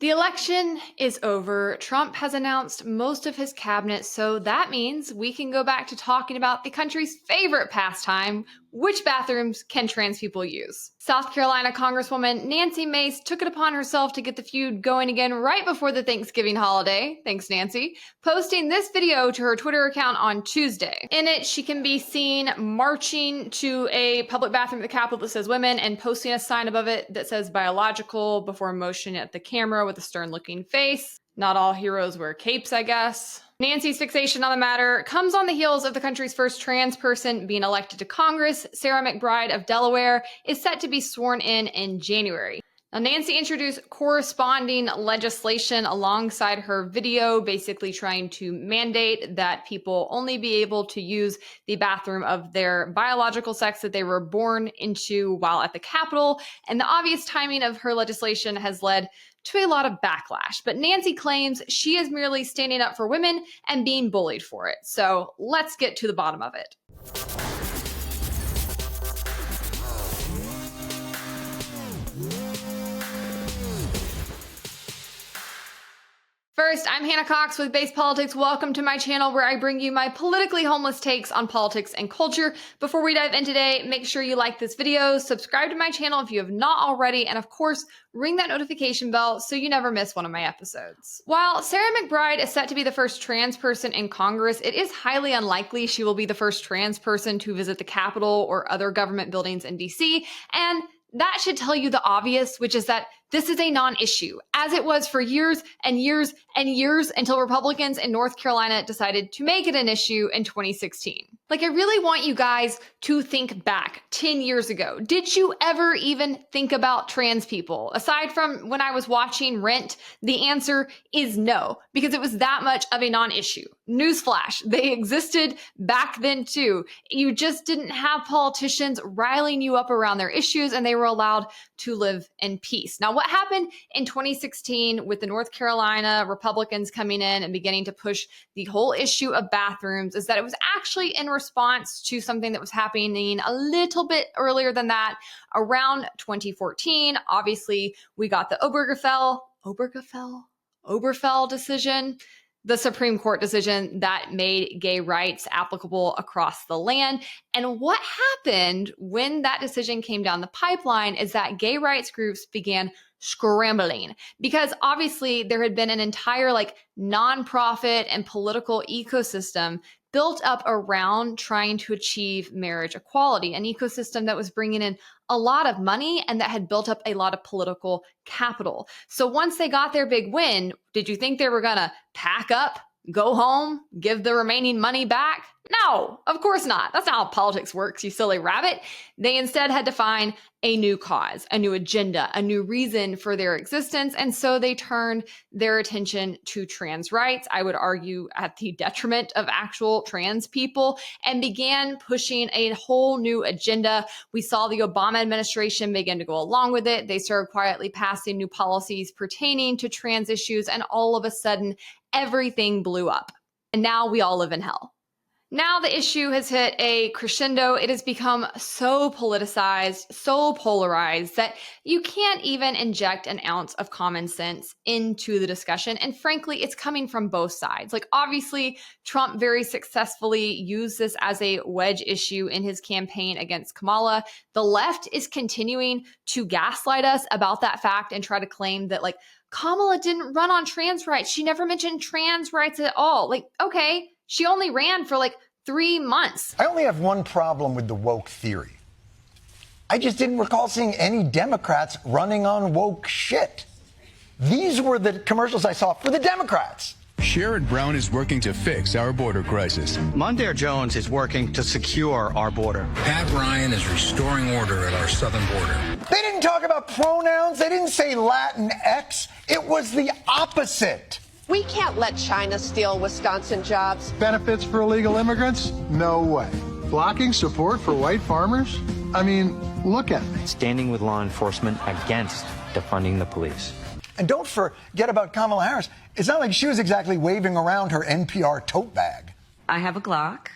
The election is over. Trump has announced most of his cabinet, so that means we can go back to talking about the country's favorite pastime: which bathrooms can trans people use? South Carolina Congresswoman Nancy Mace took it upon herself to get the feud going again right before the Thanksgiving holiday. Thanks, Nancy. Posting this video to her Twitter account on Tuesday. In it, she can be seen marching to a public bathroom at the Capitol that says women and posting a sign above it that says biological before motioning at the camera with a stern-looking face. Not all heroes wear capes, I guess. Nancy's fixation on the matter comes on the heels of the country's first trans person being elected to Congress. Sarah McBride of Delaware is set to be sworn in January. Now, Nancy introduced corresponding legislation alongside her video, basically trying to mandate that people only be able to use the bathroom of their biological sex that they were born into while at the Capitol. And the obvious timing of her legislation has led to a lot of backlash. But Nancy claims she is merely standing up for women and being bullied for it. So let's get to the bottom of it. First, I'm Hannah Cox with Base Politics. Welcome to my channel where I bring you my politically homeless takes on politics and culture. Before we dive in today, make sure you like this video, subscribe to my channel if you have not already, and of course, ring that notification bell so you never miss one of my episodes. While Sarah McBride is set to be the first trans person in Congress, it is highly unlikely she will be the first trans person to visit the Capitol or other government buildings in DC, and that should tell you the obvious, which is that this is a non-issue, as it was for years and years and years until Republicans in North Carolina decided to make it an issue in 2016. Like, I really want you guys to think back 10 years ago. Did you ever even think about trans people? Aside from when I was watching Rent, the answer is no, because it was that much of a non-issue. Newsflash, they existed back then too. You just didn't have politicians riling you up around their issues, and they were allowed to live in peace. Now, what happened in 2016 with the North Carolina Republicans coming in and beginning to push the whole issue of bathrooms is that it was actually in response to something that was happening a little bit earlier than that, around 2014. Obviously, we got the Obergefell decision, the Supreme Court decision that made gay rights applicable across the land. And what happened when that decision came down the pipeline is that gay rights groups began scrambling, because obviously there had been an entire nonprofit and political ecosystem built up around trying to achieve marriage equality, an ecosystem that was bringing in a lot of money and that had built up a lot of political capital. So once they got their big win, did you think they were going to pack up, go home, give the remaining money back? No, of course not. That's not how politics works, you silly rabbit. They instead had to find a new cause, a new agenda, a new reason for their existence. And so they turned their attention to trans rights, I would argue at the detriment of actual trans people, and began pushing a whole new agenda. We saw the Obama administration begin to go along with it. They started quietly passing new policies pertaining to trans issues, and all of a sudden, everything blew up. And now we all live in hell. Now the issue has hit a crescendo. It has become so politicized, so polarized that you can't even inject an ounce of common sense into the discussion. And frankly, it's coming from both sides. Obviously, Trump very successfully used this as a wedge issue in his campaign against Kamala. The left is continuing to gaslight us about that fact and try to claim that Kamala didn't run on trans rights. She never mentioned trans rights at all. Okay, she only ran for 3 months. I only have one problem with the woke theory. I just didn't recall seeing any Democrats running on woke shit. These were the commercials I saw for the Democrats. Sherrod Brown is working to fix our border crisis. Mondaire Jones is working to secure our border. Pat Ryan is restoring order at our southern border. They didn't talk about pronouns. They didn't say Latinx. It was the opposite. We can't let China steal Wisconsin jobs. Benefits for illegal immigrants? No way. Blocking support for white farmers? I mean, look at me. Standing with law enforcement against defunding the police. And don't forget about Kamala Harris. It's not like she was exactly waving around her NPR tote bag. I have a Glock.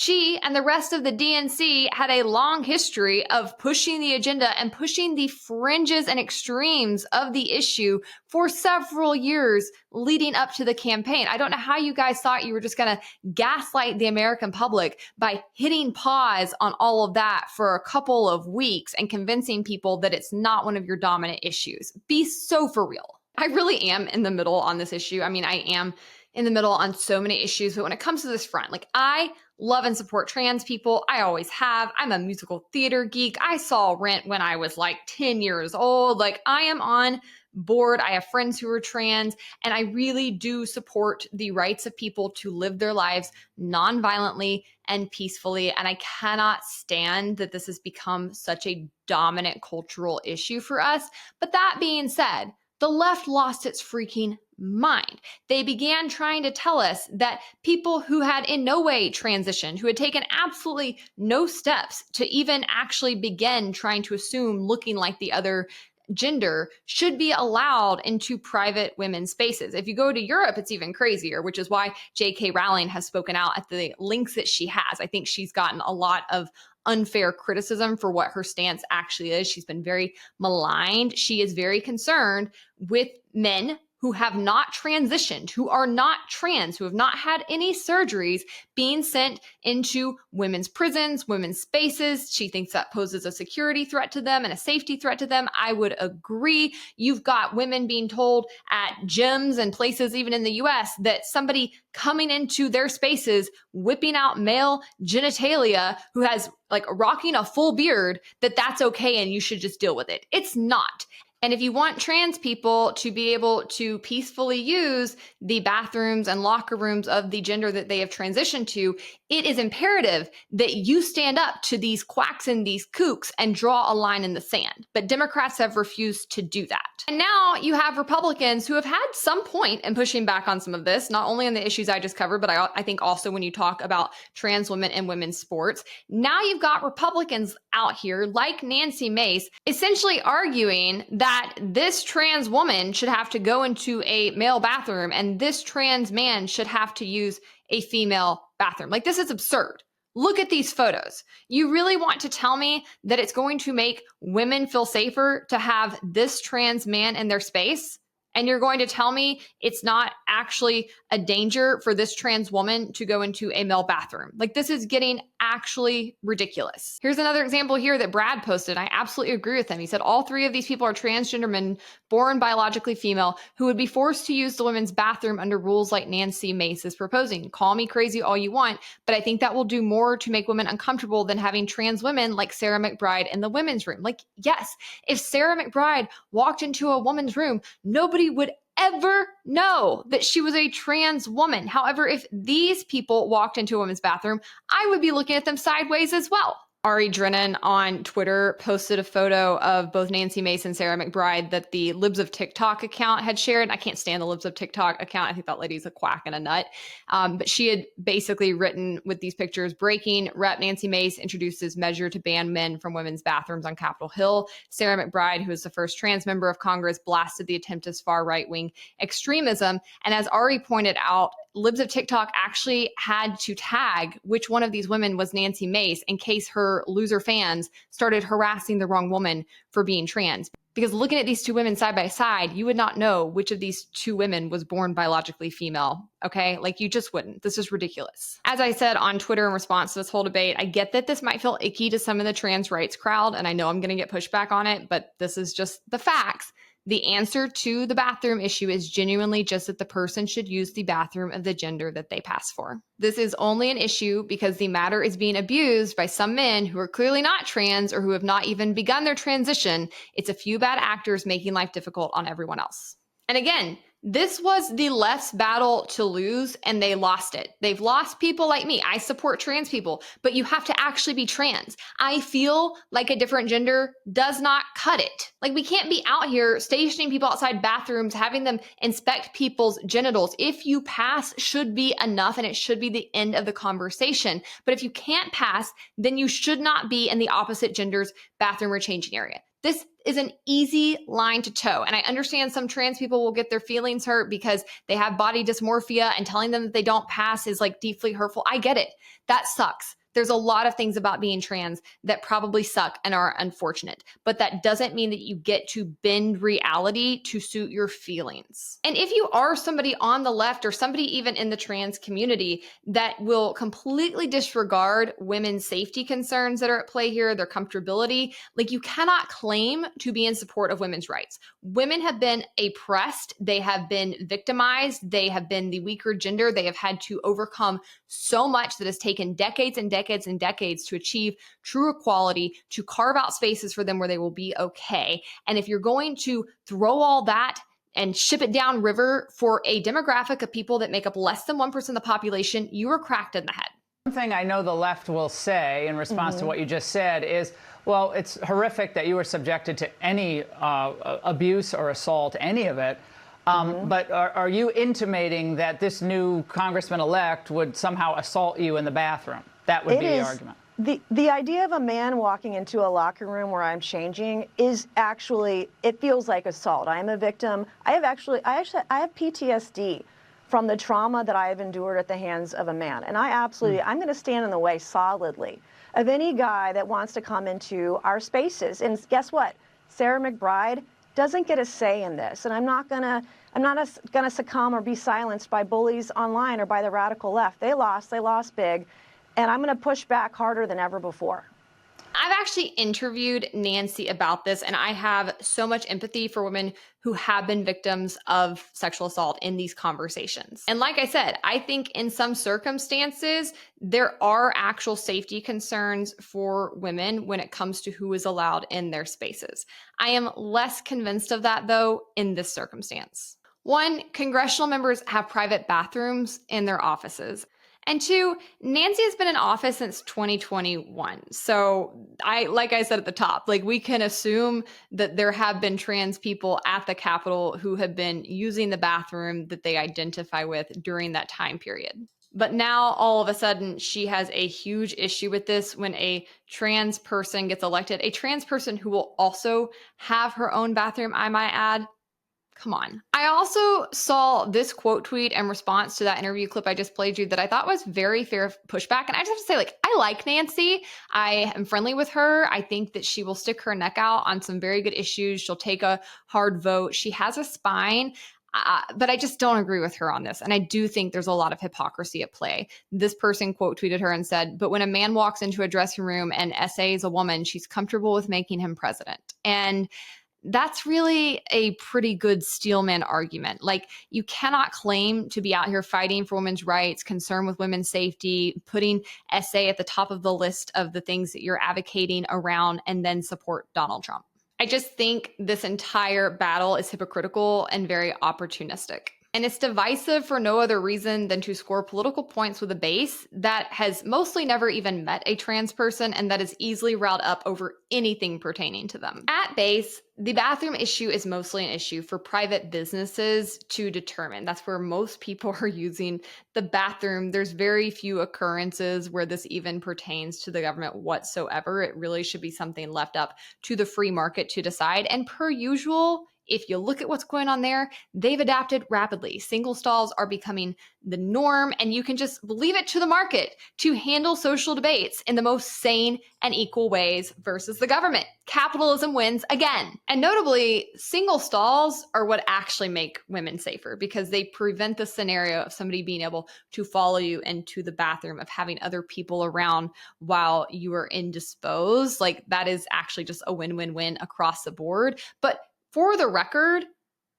She and the rest of the DNC had a long history of pushing the agenda and pushing the fringes and extremes of the issue for several years leading up to the campaign. I don't know how you guys thought you were just going to gaslight the American public by hitting pause on all of that for a couple of weeks and convincing people that it's not one of your dominant issues. Be so for real. I really am in the middle on this issue. I mean, I am in the middle on so many issues, but when it comes to this front, like, I love and support trans people. I always have. I'm a musical theater geek. I saw Rent when I was like 10 years old. Like, I am on board. I have friends who are trans, and I really do support the rights of people to live their lives non-violently and peacefully. And I cannot stand that this has become such a dominant cultural issue for us. But that being said, the left lost its freaking mind. They began trying to tell us that people who had in no way transitioned, who had taken absolutely no steps to even actually begin trying to assume looking like the other gender, should be allowed into private women's spaces. If you go to Europe, it's even crazier, which is why J.K. Rowling has spoken out at the lengths that she has. I think she's gotten a lot of unfair criticism for what her stance actually is. She's been very maligned. She is very concerned with men who have not transitioned, who are not trans, who have not had any surgeries, being sent into women's prisons, women's spaces. She thinks that poses a security threat to them and a safety threat to them. I would agree. You've got women being told at gyms and places, even in the US, that somebody coming into their spaces, whipping out male genitalia, who has like rocking a full beard, that's okay and you should just deal with it. It's not. And if you want trans people to be able to peacefully use the bathrooms and locker rooms of the gender that they have transitioned to, it is imperative that you stand up to these quacks and these kooks and draw a line in the sand. But Democrats have refused to do that. And now you have Republicans who have had some point in pushing back on some of this, not only on the issues I just covered, but I think also when you talk about trans women and women's sports. Now you've got Republicans out here like Nancy Mace essentially arguing that this trans woman should have to go into a male bathroom and this trans man should have to use a female bathroom. Like, this is absurd. Look at these photos. You really want to tell me that it's going to make women feel safer to have this trans man in their space? And you're going to tell me it's not actually a danger for this trans woman to go into a male bathroom? Like, this is getting actually ridiculous. Here's another example here that Brad posted. I absolutely agree with him. He said all three of these people are transgender men born biologically female who would be forced to use the women's bathroom under rules like Nancy Mace is proposing. Call me crazy all you want, but I think that will do more to make women uncomfortable than having trans women like Sarah McBride in the women's room. Like, yes, if Sarah McBride walked into a woman's room, nobody would ever know that she was a trans woman. However, if these people walked into a women's bathroom, I would be looking at them sideways as well. Ari Drennan on Twitter posted a photo of both Nancy Mace and Sarah McBride that the Libs of TikTok account had shared. I can't stand the Libs of TikTok account. I think that lady's a quack and a nut. But she had basically written with these pictures, breaking, Rep. Nancy Mace introduces measure to ban men from women's bathrooms on Capitol Hill. Sarah McBride, who is the first trans member of Congress, blasted the attempt as far right-wing extremism. And as Ari pointed out, Libs of TikTok actually had to tag which one of these women was Nancy Mace in case her loser fans started harassing the wrong woman for being trans. Because looking at these two women side by side, you would not know which of these two women was born biologically female. Okay? Like, you just wouldn't. This is ridiculous. As I said on Twitter in response to this whole debate, I get that this might feel icky to some of the trans rights crowd, and I know I'm going to get pushback on it, but this is just the facts. The answer to the bathroom issue is genuinely just that the person should use the bathroom of the gender that they pass for. This is only an issue because the matter is being abused by some men who are clearly not trans or who have not even begun their transition. It's a few bad actors making life difficult on everyone else. And again, this was the left's battle to lose, and they lost it. They've lost people like me. I support trans people, but you have to actually be trans. I feel like a different gender does not cut it. Like, we can't be out here stationing people outside bathrooms, having them inspect people's genitals. If you pass, should be enough, and it should be the end of the conversation. But if you can't pass, then you should not be in the opposite gender's bathroom or changing area. This is an easy line to toe. And I understand some trans people will get their feelings hurt because they have body dysmorphia, and telling them that they don't pass is like deeply hurtful. I get it. That sucks. There's a lot of things about being trans that probably suck and are unfortunate, but that doesn't mean that you get to bend reality to suit your feelings. And if you are somebody on the left or somebody even in the trans community that will completely disregard women's safety concerns that are at play here, their comfortability, like, you cannot claim to be in support of women's rights. Women have been oppressed. They have been victimized. They have been the weaker gender. They have had to overcome so much that has taken decades and decades and decades to achieve true equality, to carve out spaces for them where they will be okay. And if you're going to throw all that and ship it downriver for a demographic of people that make up less than 1% of the population, you are cracked in the head. One thing I know the left will say in response to what you just said is, well, it's horrific that you were subjected to any abuse or assault, any of it. But are you intimating that this new congressman-elect would somehow assault you in the bathroom? That would be the argument. The idea of a man walking into a locker room where I'm changing is actually, it feels like assault. I am a victim. I have PTSD from the trauma that I have endured at the hands of a man. And I'm going to stand in the way solidly of any guy that wants to come into our spaces. And guess what? Sarah McBride doesn't get a say in this. And I'm not gonna succumb or be silenced by bullies online or by the radical left. They lost big. And I'm going to push back harder than ever before. I've actually interviewed Nancy about this, and I have so much empathy for women who have been victims of sexual assault in these conversations. And like I said, I think in some circumstances, there are actual safety concerns for women when it comes to who is allowed in their spaces. I am less convinced of that, though, in this circumstance. One, congressional members have private bathrooms in their offices. And two, Nancy has been in office since 2021. So like I said at the top, like, we can assume that there have been trans people at the Capitol who have been using the bathroom that they identify with during that time period. But now all of a sudden she has a huge issue with this when a trans person gets elected, a trans person who will also have her own bathroom, I might add. Come on. I also saw this quote tweet in response to that interview clip I just played you that I thought was very fair pushback. And I just have to say, like, I like Nancy. I am friendly with her. I think that she will stick her neck out on some very good issues. She'll take a hard vote. She has a spine. But I just don't agree with her on this. And I do think there's a lot of hypocrisy at play. This person quote tweeted her and said, but when a man walks into a dressing room and essays a woman, she's comfortable with making him president. And that's really a pretty good steelman argument. Like, you cannot claim to be out here fighting for women's rights, concerned with women's safety, putting SA at the top of the list of the things that you're advocating around, and then support Donald Trump. I just think this entire battle is hypocritical and very opportunistic. And it's divisive for no other reason than to score political points with a base that has mostly never even met a trans person and that is easily riled up over anything pertaining to them. At base, the bathroom issue is mostly an issue for private businesses to determine. That's where most people are using the bathroom. There's very few occurrences where this even pertains to the government whatsoever. It really should be something left up to the free market to decide. And per usual, if you look at what's going on there, they've adapted rapidly. Single stalls are becoming the norm, and you can just leave it to the market to handle social debates in the most sane and equal ways versus the government. Capitalism wins again. And notably, single stalls are what actually make women safer because they prevent the scenario of somebody being able to follow you into the bathroom, of having other people around while you are indisposed. Like, that is actually just a win-win-win across the board. But for the record,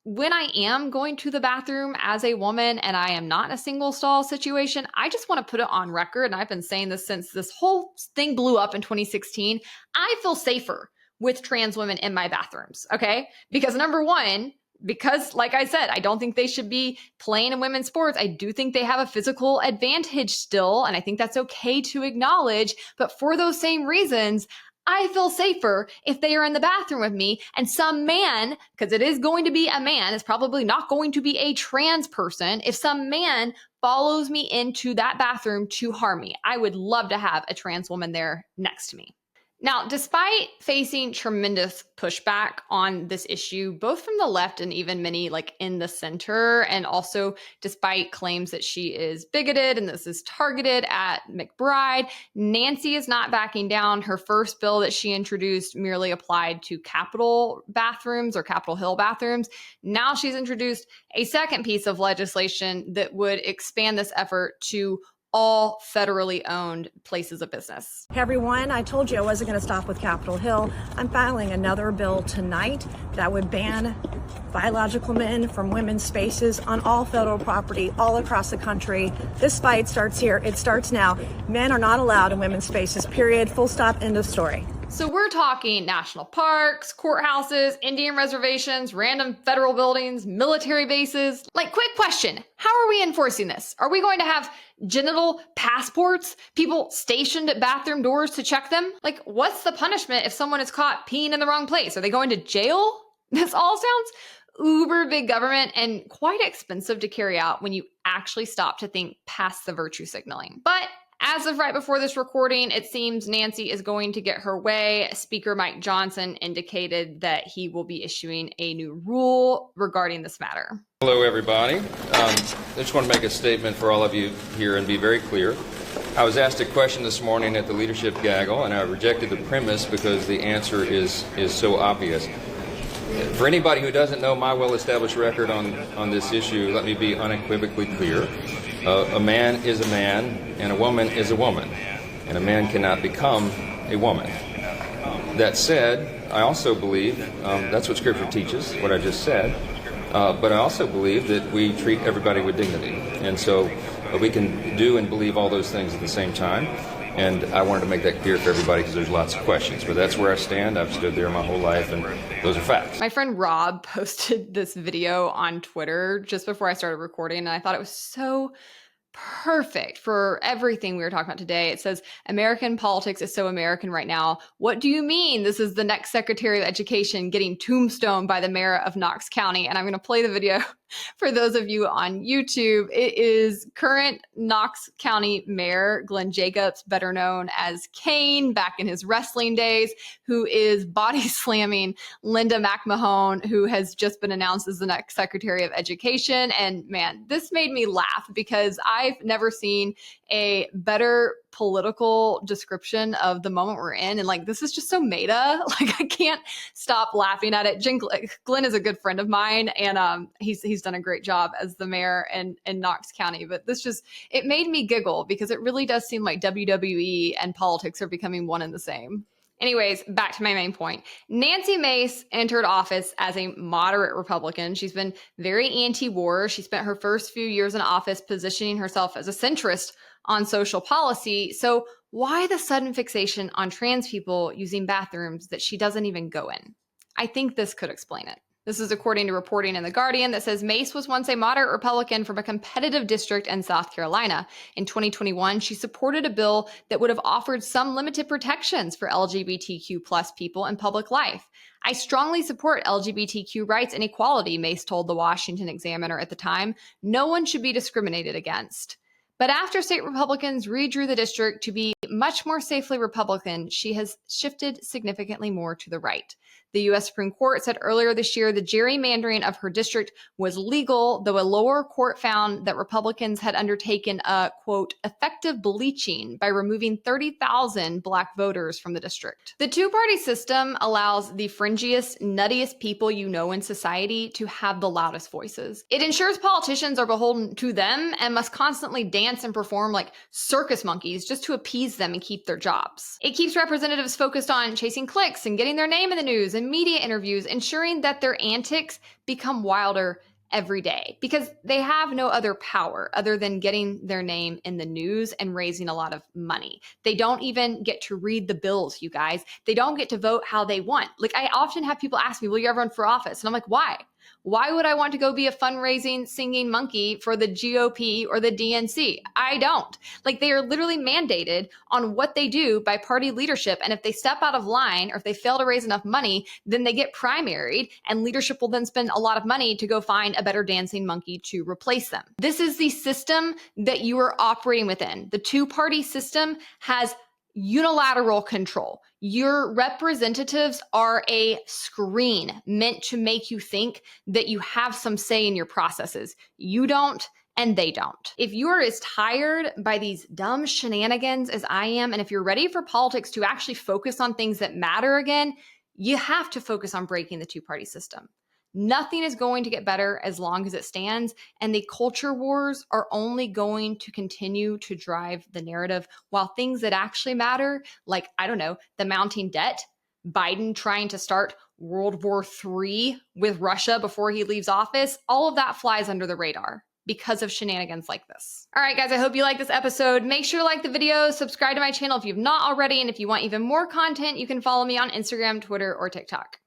when I am going to the bathroom as a woman and I am not in a single stall situation, I just want to put it on record, and I've been saying this since this whole thing blew up in 2016, I feel safer with trans women in my bathrooms, okay? Because number one, because like I said, I don't think they should be playing in women's sports. I do think they have a physical advantage still, and I think that's okay to acknowledge. But for those same reasons, I feel safer if they are in the bathroom with me and some man, because it is going to be a man, it's probably not going to be a trans person. If some man follows me into that bathroom to harm me, I would love to have a trans woman there next to me. Now, despite facing tremendous pushback on this issue, both from the left and even many like in the center, and also despite claims that she is bigoted and this is targeted at McBride, Nancy is not backing down. Her first bill that she introduced merely applied to Capitol bathrooms or Capitol Hill bathrooms. Now she's introduced a second piece of legislation that would expand this effort to all federally owned places of business. Hey everyone, I told you I wasn't going to stop with Capitol Hill. I'm filing another bill tonight that would ban biological men from women's spaces on all federal property all across the country. This fight starts here. It starts now. Men are not allowed in women's spaces, period. Full stop, end of story. So we're talking national parks, courthouses, Indian reservations, random federal buildings, military bases. Like, quick question, how are we enforcing this? Are we going to have genital passports? People stationed at bathroom doors to check them? Like, what's the punishment if someone is caught peeing in the wrong place? Are they going to jail? This all sounds uber big government and quite expensive to carry out when you actually stop to think past the virtue signaling. But as of right before this recording, it seems Nancy is going to get her way. Speaker Mike Johnson indicated that he will be issuing a new rule regarding this matter. Hello, everybody. I just want to make a statement for all of you here and be very clear. I was asked a question this morning at the leadership gaggle, and I rejected the premise because the answer is so obvious. For anybody who doesn't know my well-established record on this issue, let me be unequivocally clear. A man is a man, and a woman is a woman, and a man cannot become a woman. That said, I also believe, that's what Scripture teaches, what I just said, but I also believe that we treat everybody with dignity, and so we can do and believe all those things at the same time, and I wanted to make that clear for everybody because there's lots of questions, but that's where I stand. I've stood there my whole life, and those are facts. My friend Rob posted this video on Twitter just before I started recording, and I thought it was so perfect for everything we were talking about today. It says, American politics is so American right now. What do you mean this is the next Secretary of Education getting tombstoned by the mayor of Knox County? And I'm going to play the video for those of you on YouTube. It is current Knox County Mayor Glenn Jacobs, better known as Kane back in his wrestling days, who is body slamming Linda McMahon, who has just been announced as the next Secretary of Education. And man, this made me laugh because I've never seen a better political description of the moment we're in. And like, this is just so meta. Like, I can't stop laughing at it. Glenn is a good friend of mine, and he's done a great job as the mayor in Knox County. But this just, it made me giggle because it really does seem like WWE and politics are becoming one and the same. Anyways, back to my main point. Nancy Mace entered office as a moderate Republican. She's been very anti-war. She spent her first few years in office positioning herself as a centrist on social policy. So why the sudden fixation on trans people using bathrooms that she doesn't even go in? I think this could explain it. This is according to reporting in The Guardian that says Mace was once a moderate Republican from a competitive district in South Carolina. In 2021, she supported a bill that would have offered some limited protections for LGBTQ plus people in public life. I strongly support LGBTQ rights and equality, Mace told the Washington Examiner at the time. No one should be discriminated against. But after state Republicans redrew the district to be much more safely Republican, she has shifted significantly more to the right. The U.S. Supreme Court said earlier this year the gerrymandering of her district was legal, though a lower court found that Republicans had undertaken a, quote, effective bleaching by removing 30,000 Black voters from the district. The two-party system allows the fringiest, nuttiest people you know in society to have the loudest voices. It ensures politicians are beholden to them and must constantly dance and perform like circus monkeys just to appease them and keep their jobs. It keeps representatives focused on chasing clicks and getting their name in the news and media interviews, ensuring that their antics become wilder every day because they have no other power other than getting their name in the news and raising a lot of money. They don't even get to read the bills, you guys. They don't get to vote how they want. Like, I often have people ask me, will you ever run for office? And I'm like, why? Why would I want to go be a fundraising singing monkey for the GOP or the DNC? I don't. Like, they are literally mandated on what they do by party leadership. And if they step out of line or if they fail to raise enough money, then they get primaried and leadership will then spend a lot of money to go find a better dancing monkey to replace them. This is the system that you are operating within. The two-party system has unilateral control. Your representatives are a screen meant to make you think that you have some say in your processes. You don't, and they don't. If you're as tired by these dumb shenanigans as I am, and if you're ready for politics to actually focus on things that matter again, you have to focus on breaking the two-party system. Nothing is going to get better as long as it stands, and the culture wars are only going to continue to drive the narrative, while things that actually matter, like, I don't know, the mounting debt, Biden trying to start World War III with Russia before he leaves office, all of that flies under the radar because of shenanigans like this. All right, guys, I hope you like this episode. Make sure to like the video, subscribe to my channel if you've not already, and if you want even more content, you can follow me on Instagram, Twitter, or TikTok.